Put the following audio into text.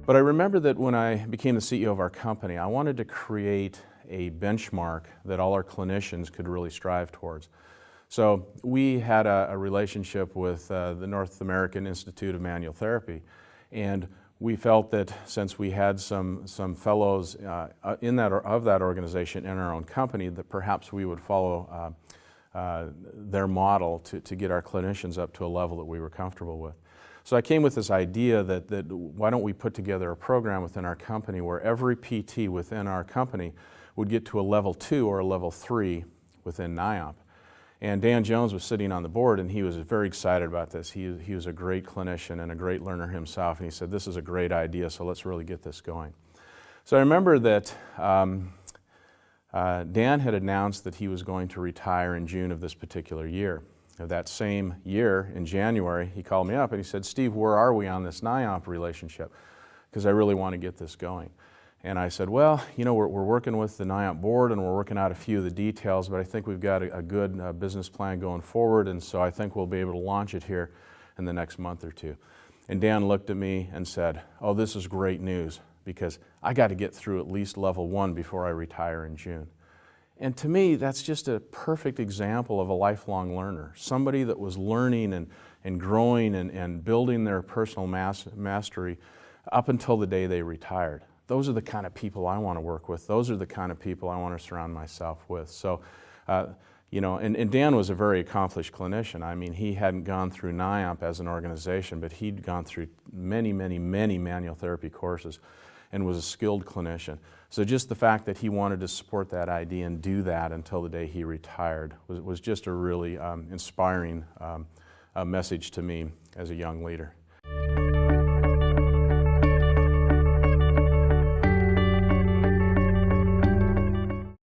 But I remember that when I became the CEO of our company, I wanted to create a benchmark that all our clinicians could really strive towards. So we had a relationship with the North American Institute of Manual Therapy, and we felt that since we had some fellows of that organization in our own company, that perhaps we would follow their model to get our clinicians up to a level that we were comfortable with. So I came with this idea that why don't we put together a program within our company where every PT within our company would get to a level 2 or a level 3 within NIOP. And Dan Jones was sitting on the board, and he was very excited about this. He was a great clinician and a great learner himself, and he said, this is a great idea, so let's really get this going. So I remember that Dan had announced that he was going to retire in June of this particular year. Of that same year, in January, he called me up and he said, Steve, where are we on this NIOP relationship? Because I really want to get this going. And I said, well, you know, we're working with the NIOP board and we're working out a few of the details, but I think we've got a good business plan going forward, and so I think we'll be able to launch it here in the next month or two. And Dan looked at me and said, oh, this is great news, because I got to get through at least level 1 before I retire in June. And to me, that's just a perfect example of a lifelong learner, somebody that was learning and growing and building their personal mastery up until the day they retired. Those are the kind of people I want to work with. Those are the kind of people I want to surround myself with. So, you know, and Dan was a very accomplished clinician. I mean, he hadn't gone through NIOP as an organization, but he'd gone through many manual therapy courses and was a skilled clinician. So just the fact that he wanted to support that idea and do that until the day he retired was just a really inspiring message to me as a young leader.